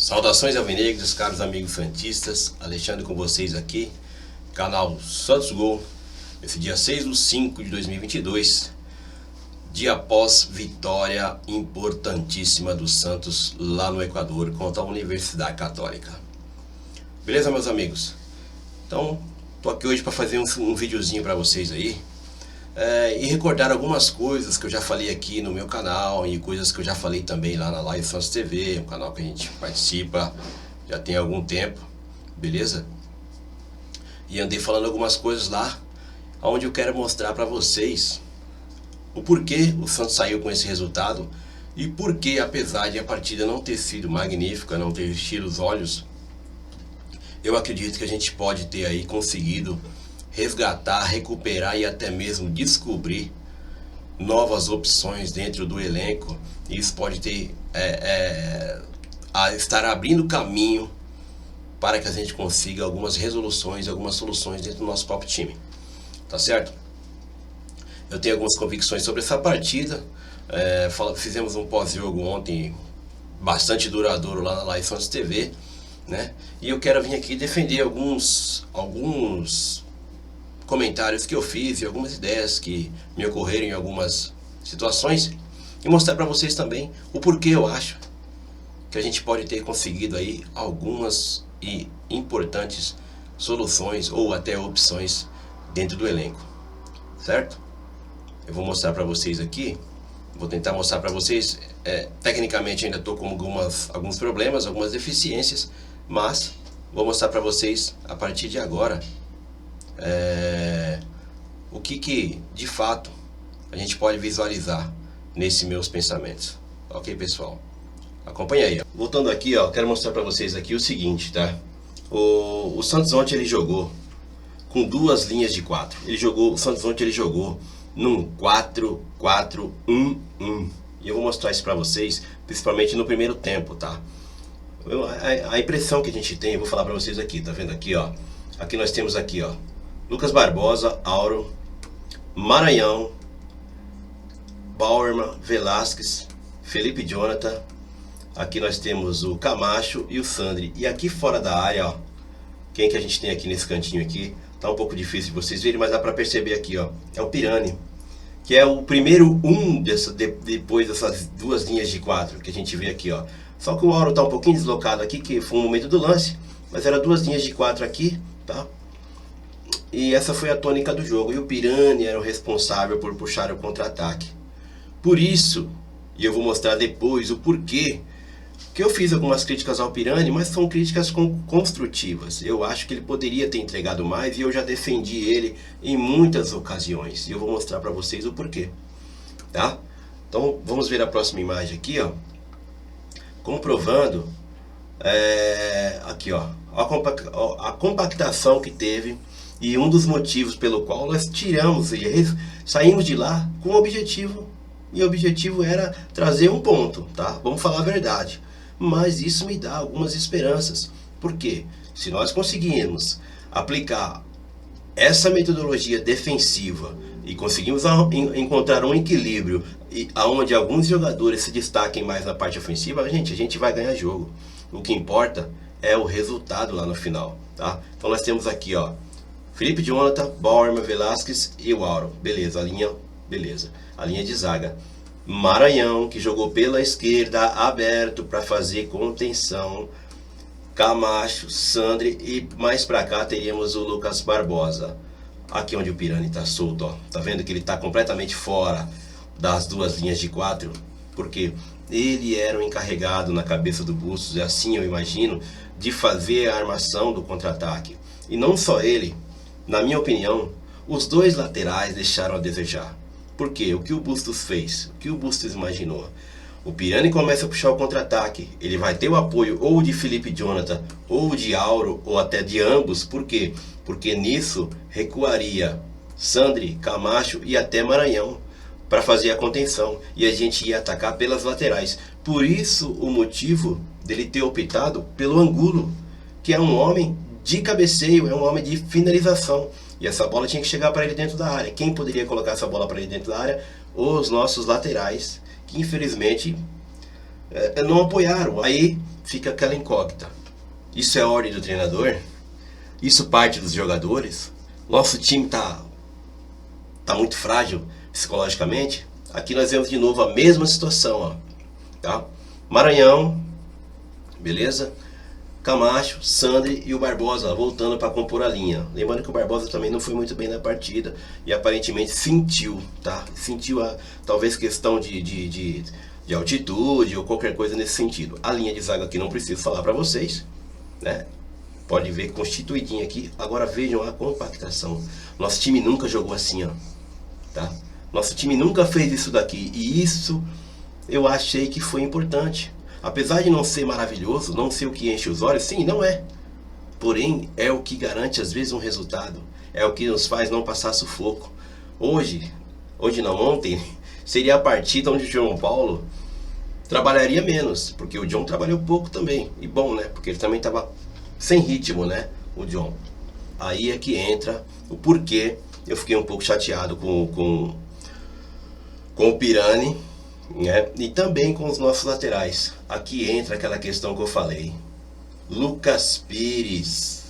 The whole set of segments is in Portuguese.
Saudações alvinegros, caros amigos santistas, Alexandre com vocês aqui, canal Santos Gol, esse dia 6/5/2022, dia após vitória importantíssima do Santos lá no Equador contra a Universidade Católica. Beleza, meus amigos? Então, tô aqui hoje para fazer um videozinho para vocês aí, e recordar algumas coisas que eu já falei aqui no meu canal e coisas que eu já falei também lá na Live Santos TV, um canal que a gente participa já tem algum tempo, beleza? E andei falando algumas coisas lá, onde eu quero mostrar para vocês o porquê o Santos saiu com esse resultado e porquê, apesar de a partida não ter sido magnífica, não ter enchido os olhos, eu acredito que a gente pode ter aí conseguido resgatar, recuperar e até mesmo descobrir novas opções dentro do elenco. Isso pode ter estar abrindo caminho para que a gente consiga algumas resoluções, algumas soluções dentro do nosso próprio time, tá certo? Eu tenho algumas convicções sobre essa partida. Fizemos um pós-jogo ontem bastante duradouro lá na Live Santos TV, né? E eu quero vir aqui defender alguns comentários que eu fiz e algumas ideias que me ocorreram em algumas situações e mostrar para vocês também o porquê eu acho que a gente pode ter conseguido aí algumas e importantes soluções ou até opções dentro do elenco, certo? Eu vou mostrar para vocês aqui, vou tentar mostrar para vocês, tecnicamente ainda estou com alguns problemas, algumas deficiências, mas vou mostrar para vocês a partir de agora o que de fato a gente pode visualizar nesses meus pensamentos. Ok, pessoal? Acompanha aí. Voltando aqui, quero mostrar para vocês aqui o seguinte, tá? O Santos ontem ele jogou com duas linhas de 4. O Santos ontem ele jogou num 4-4-1-1. E eu vou mostrar isso para vocês, principalmente no primeiro tempo, tá? A impressão que a gente tem, eu vou falar para vocês aqui, tá vendo aqui, ó? Aqui nós temos aqui, ó, Lucas Barbosa, Auro, Maranhão, Bauerman, Velasquez, Felipe Jonathan. Aqui nós temos o Camacho e o Sandri. E aqui fora da área, ó, quem que a gente tem aqui nesse cantinho aqui? Tá um pouco difícil de vocês verem, mas dá pra perceber aqui, ó. É o Pirani, que é o primeiro depois dessas duas linhas de 4 que a gente vê aqui, ó. Só que o Auro tá um pouquinho deslocado aqui, que foi um momento do lance, mas era duas linhas de 4 aqui, tá? E essa foi a tônica do jogo. E o Pirani era o responsável por puxar o contra-ataque. Por isso, e eu vou mostrar depois o porquê, que eu fiz algumas críticas ao Pirani, mas são críticas construtivas. Eu acho que ele poderia ter entregado mais e eu já defendi ele em muitas ocasiões. E eu vou mostrar para vocês o porquê, tá? Então vamos ver a próxima imagem aqui, ó. Comprovando, aqui, ó, a compactação que teve. E um dos motivos pelo qual nós tiramos e saímos de lá com um objetivo. E o objetivo era trazer um ponto, tá? Vamos falar a verdade. Mas isso me dá algumas esperanças. Por quê? Se nós conseguirmos aplicar essa metodologia defensiva e conseguimos encontrar um equilíbrio onde alguns jogadores se destaquem mais na parte ofensiva, a gente vai ganhar jogo. O que importa é o resultado lá no final, tá? Então nós temos aqui, ó, Felipe Jonathan, Bauerman, Velasquez e o Auro. Beleza, a linha de zaga. Maranhão, que jogou pela esquerda, aberto para fazer contenção. Camacho, Sandri e mais para cá teríamos o Lucas Barbosa. Aqui onde o Pirani está solto, ó. Tá vendo que ele está completamente fora das duas linhas de 4? Porque ele era o encarregado na cabeça do Bustos, e assim eu imagino, de fazer a armação do contra-ataque. E não só ele. Na minha opinião, os dois laterais deixaram a desejar. Por quê? O que o Bustos fez? O que o Bustos imaginou? O Pirani começa a puxar o contra-ataque. Ele vai ter o apoio ou de Felipe Jonathan, ou de Auro, ou até de ambos. Por quê? Porque nisso recuaria Sandri, Camacho e até Maranhão para fazer a contenção. E a gente ia atacar pelas laterais. Por isso o motivo dele ter optado pelo Angulo, que é um homem de cabeceio, é um homem de finalização. E essa bola tinha que chegar para ele dentro da área. Quem poderia colocar essa bola para ele dentro da área? Os nossos laterais, que infelizmente não apoiaram. Aí fica aquela incógnita. Isso é ordem do treinador? Isso parte dos jogadores? Nosso time tá muito frágil psicologicamente? Aqui nós vemos de novo a mesma situação, ó, tá? Maranhão, beleza? Camacho, Sandri e o Barbosa voltando para compor a linha. Lembrando que o Barbosa também não foi muito bem na partida e aparentemente sentiu, tá? Sentiu talvez questão de altitude ou qualquer coisa nesse sentido. A linha de zaga aqui não preciso falar para vocês, né? Pode ver constituidinha aqui. Agora vejam a compactação. Nosso time nunca jogou assim, ó, tá? Nosso time nunca fez isso daqui e isso eu achei que foi importante. Apesar de não ser maravilhoso, não ser o que enche os olhos, sim, não é. Porém, é o que garante às vezes um resultado. É o que nos faz não passar sufoco. Hoje não, ontem, seria a partida onde o João Paulo trabalharia menos. Porque o John trabalhou pouco também. E bom, né? Porque ele também estava sem ritmo, né? O John. Aí é que entra o porquê eu fiquei um pouco chateado com o Pirani, né? E também com os nossos laterais. Aqui entra aquela questão que eu falei. Lucas Pires,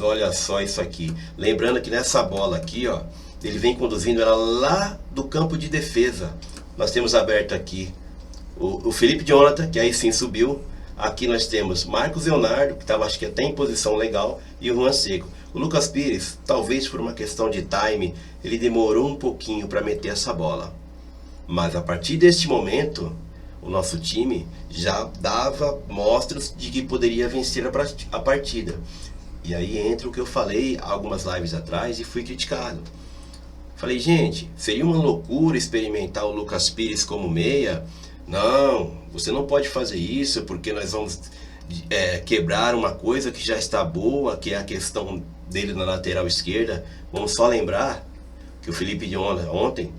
olha só isso aqui. Lembrando que nessa bola aqui, ó, ele vem conduzindo ela lá do campo de defesa. Nós temos aberto aqui o Felipe Jonathan, que aí sim subiu. Aqui nós temos Marcos Leonardo, que estava acho que até em posição legal, e o Juan Seco. O Lucas Pires, talvez por uma questão de time, ele demorou um pouquinho para meter essa bola. Mas a partir deste momento, o nosso time já dava mostras de que poderia vencer a partida. E aí entra o que eu falei algumas lives atrás e fui criticado. Falei, gente, seria uma loucura experimentar o Lucas Pires como meia? Não, você não pode fazer isso porque nós vamos quebrar uma coisa que já está boa, que é a questão dele na lateral esquerda. Vamos só lembrar que o Felipe Jonathan ontem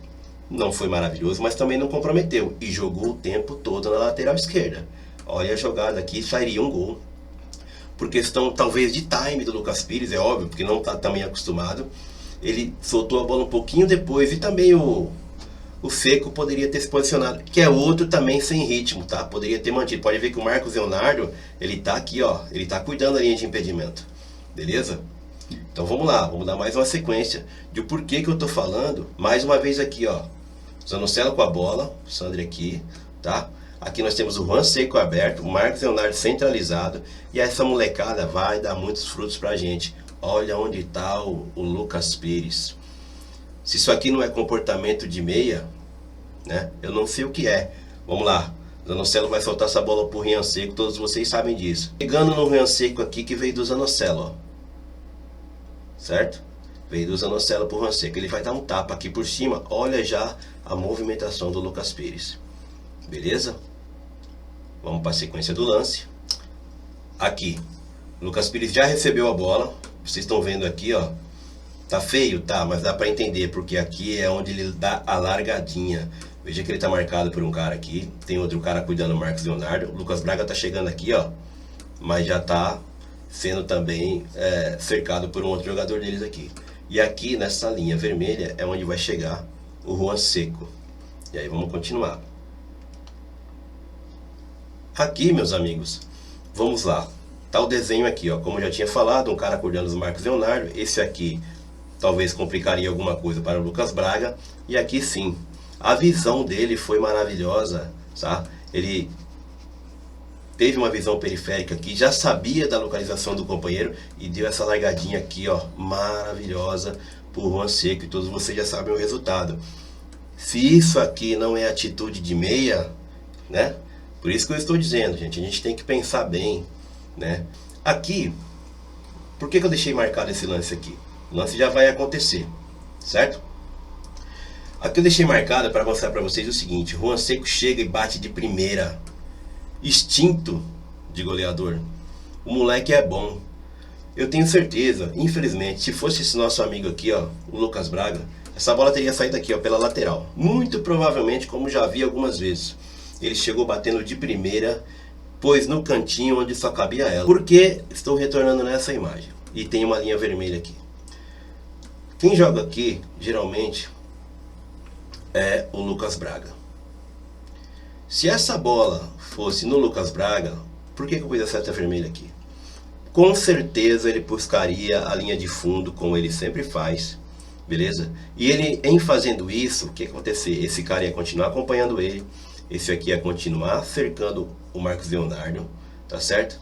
não foi maravilhoso, mas também não comprometeu. E jogou o tempo todo na lateral esquerda. Olha a jogada aqui, sairia um gol. Por questão talvez de time do Lucas Pires, é óbvio, porque não está também acostumado. Ele soltou a bola um pouquinho depois e também o Seco poderia ter se posicionado, que é outro também sem ritmo, tá? Poderia ter mantido. Pode ver que o Marcos Leonardo, ele tá aqui, ó, ele tá cuidando da linha de impedimento. Beleza? Então vamos lá, vamos dar mais uma sequência de o porquê que eu tô falando. Mais uma vez aqui, ó, Zanocelo com a bola, o Sandri aqui, tá? Aqui nós temos o Juan Seco aberto, o Marcos Leonardo centralizado, e essa molecada vai dar muitos frutos pra gente. Olha onde tá o Lucas Pires. Se isso aqui não é comportamento de meia, né? Eu não sei o que é. Vamos lá. Zanocelo vai soltar essa bola pro Rian Seco, todos vocês sabem disso. Chegando no Rian Seco aqui que veio do Zanocelo, ó. Certo? Veio do Zanocelo pro Rian Seco. Ele vai dar um tapa aqui por cima. Olha já a movimentação do Lucas Pires. Beleza? Vamos para a sequência do lance. Aqui. O Lucas Pires já recebeu a bola. Vocês estão vendo aqui, ó. Tá feio? Tá, mas dá pra entender, porque aqui é onde ele dá a largadinha. Veja que ele tá marcado por um cara aqui. Tem outro cara cuidando, o Marcos Leonardo. O Lucas Braga tá chegando aqui, ó. Mas já tá sendo também cercado por um outro jogador deles aqui. E aqui, nessa linha vermelha, é onde vai chegar o Juan Seco. E aí vamos continuar. Aqui, meus amigos, vamos lá. Tá o desenho aqui, ó. Como eu já tinha falado, um cara cuidando do Marcos Leonardo. Esse aqui talvez complicaria alguma coisa para o Lucas Braga. E aqui sim, a visão dele foi maravilhosa, tá? Ele teve uma visão periférica aqui, já sabia da localização do companheiro e deu essa largadinha aqui, ó, maravilhosa pro Juan Seco, e todos vocês já sabem o resultado. Se isso aqui não é atitude de meia, né? Por isso que eu estou dizendo, gente, a gente tem que pensar bem, né? Aqui, por que eu deixei marcado esse lance aqui? O lance já vai acontecer, certo? Aqui eu deixei marcado para mostrar para vocês o seguinte: o Juan Seco chega e bate de primeira, instinto de goleador. O moleque é bom. Eu tenho certeza, infelizmente, se fosse esse nosso amigo aqui, ó, o Lucas Braga, essa bola teria saído aqui, ó, pela lateral. Muito provavelmente, como já vi algumas vezes. Ele chegou batendo de primeira, pôs no cantinho onde só cabia ela. Por que estou retornando nessa imagem? E tem uma linha vermelha aqui. Quem joga aqui, geralmente, é o Lucas Braga. Se essa bola fosse no Lucas Braga, por que eu pus a seta vermelha aqui? Com certeza ele buscaria a linha de fundo, como ele sempre faz, beleza? E ele, em fazendo isso, o que ia acontecer? Esse cara ia continuar acompanhando ele, esse aqui ia continuar cercando o Marcos Leonardo, tá certo?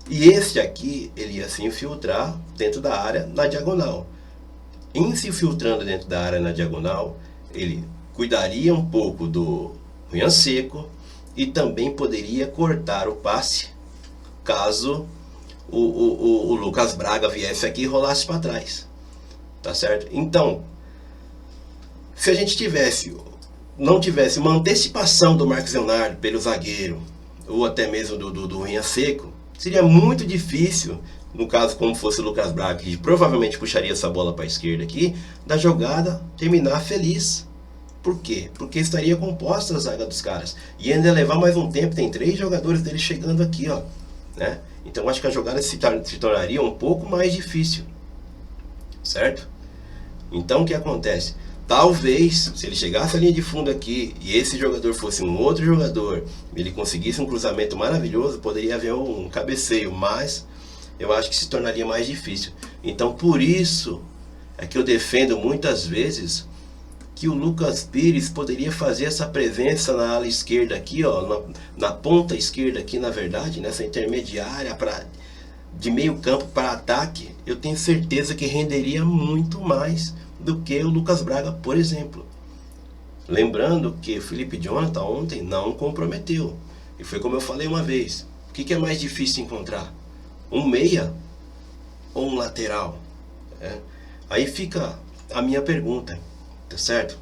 E esse aqui, ele ia se infiltrar dentro da área na diagonal. Em se infiltrando dentro da área na diagonal, ele cuidaria um pouco do Ruyan Seco e também poderia cortar o passe caso o Lucas Braga viesse aqui e rolasse para trás, tá certo? Então, se a gente não tivesse uma antecipação do Marcos Leonardo pelo zagueiro, ou até mesmo do Ruyan Seco, seria muito difícil, no caso como fosse o Lucas Braga, que provavelmente puxaria essa bola para a esquerda aqui, da jogada terminar feliz. Por quê? Porque estaria composta a zaga dos caras. E ainda levar mais um tempo, tem 3 jogadores dele chegando aqui, ó, né? Então acho que a jogada se tornaria um pouco mais difícil, certo? Então o que acontece? Talvez, se ele chegasse à linha de fundo aqui e esse jogador fosse um outro jogador, ele conseguisse um cruzamento maravilhoso, poderia haver um cabeceio, mas eu acho que se tornaria mais difícil. Então por isso é que eu defendo muitas vezes que o Lucas Pires poderia fazer essa presença na ala esquerda aqui, ó, na ponta esquerda aqui, na verdade, nessa intermediária de meio campo para ataque. Eu tenho certeza que renderia muito mais do que o Lucas Braga, por exemplo. Lembrando que o Felipe Jonathan ontem não comprometeu. E foi como eu falei uma vez. O que é mais difícil encontrar? Um meia ou um lateral? Aí fica a minha pergunta, tá certo?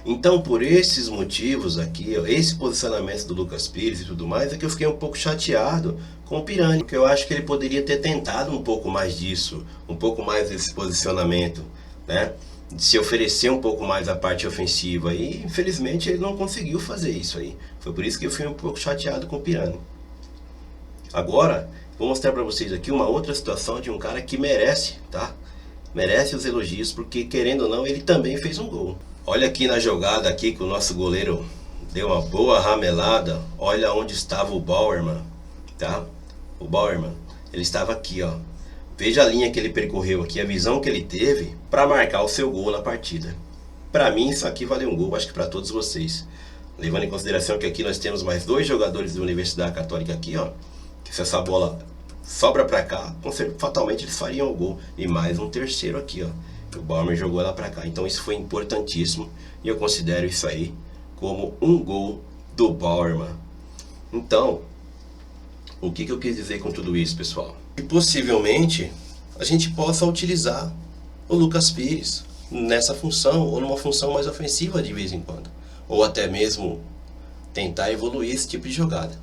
Então, por esses motivos aqui, esse posicionamento do Lucas Pires e tudo mais, é que eu fiquei um pouco chateado com o Pirani, porque eu acho que ele poderia ter tentado um pouco mais disso, um pouco mais desse posicionamento, né? De se oferecer um pouco mais a parte ofensiva, e infelizmente ele não conseguiu fazer isso aí. Foi por isso que eu fui um pouco chateado com o Pirani. Agora, vou mostrar para vocês aqui uma outra situação de um cara que merece, tá? Merece os elogios, porque querendo ou não, ele também fez um gol. Olha aqui na jogada aqui que o nosso goleiro deu uma boa ramelada. Olha onde estava o Bauerman, tá? O Bauerman, ele estava aqui, ó. Veja a linha que ele percorreu aqui, a visão que ele teve para marcar o seu gol na partida. Para mim isso aqui valeu um gol, acho que para todos vocês. Levando em consideração que aqui nós temos mais 2 jogadores da Universidade Católica aqui, ó. Que se essa bola sobra para cá, fatalmente eles fariam o gol. E mais um terceiro aqui, ó. O Bauerman jogou ela para cá. Então isso foi importantíssimo. E eu considero isso aí como um gol do Bauerman. Então, o que eu quis dizer com tudo isso, pessoal? Que possivelmente a gente possa utilizar o Lucas Pires nessa função, ou numa função mais ofensiva de vez em quando. Ou até mesmo tentar evoluir esse tipo de jogada.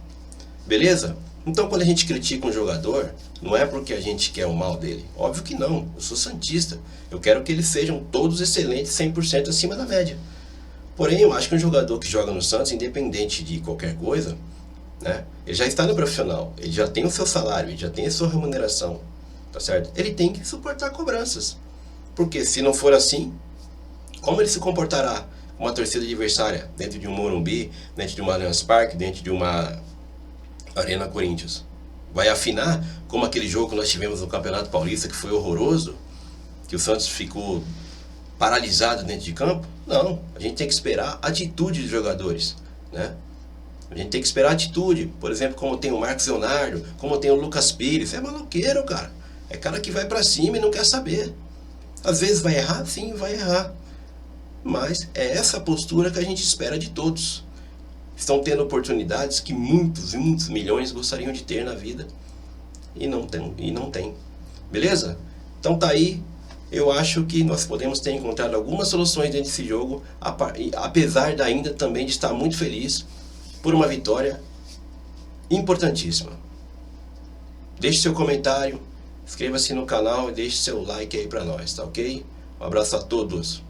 Beleza? Então quando a gente critica um jogador, não é porque a gente quer o mal dele. Óbvio que não, eu sou santista. Eu quero que eles sejam todos excelentes, 100% acima da média. Porém, eu acho que um jogador que joga no Santos, independente de qualquer coisa, né, ele já está no profissional, ele já tem o seu salário, ele já tem a sua remuneração, tá certo? Ele tem que suportar cobranças. Porque se não for assim, como ele se comportará com uma torcida adversária dentro de um Morumbi, dentro de uma Allianz Parque, dentro de uma Arena Corinthians? Vai afinar como aquele jogo que nós tivemos no Campeonato Paulista, que foi horroroso, que o Santos ficou paralisado dentro de campo? Não, a gente tem que esperar a atitude dos jogadores, né? A gente tem que esperar a atitude, por exemplo, como tem o Marcos Leonardo, como tem o Lucas Pires. É maloqueiro, cara. É cara que vai pra cima e não quer saber. Às vezes vai errar, sim, vai errar. Mas é essa postura que a gente espera de todos. Estão tendo oportunidades que muitos milhões gostariam de ter na vida e não tem. Beleza? Então tá aí. Eu acho que nós podemos ter encontrado algumas soluções dentro desse jogo, apesar de ainda também de estar muito feliz por uma vitória importantíssima. Deixe seu comentário, inscreva-se no canal e deixe seu like aí pra nós, tá ok? Um abraço a todos.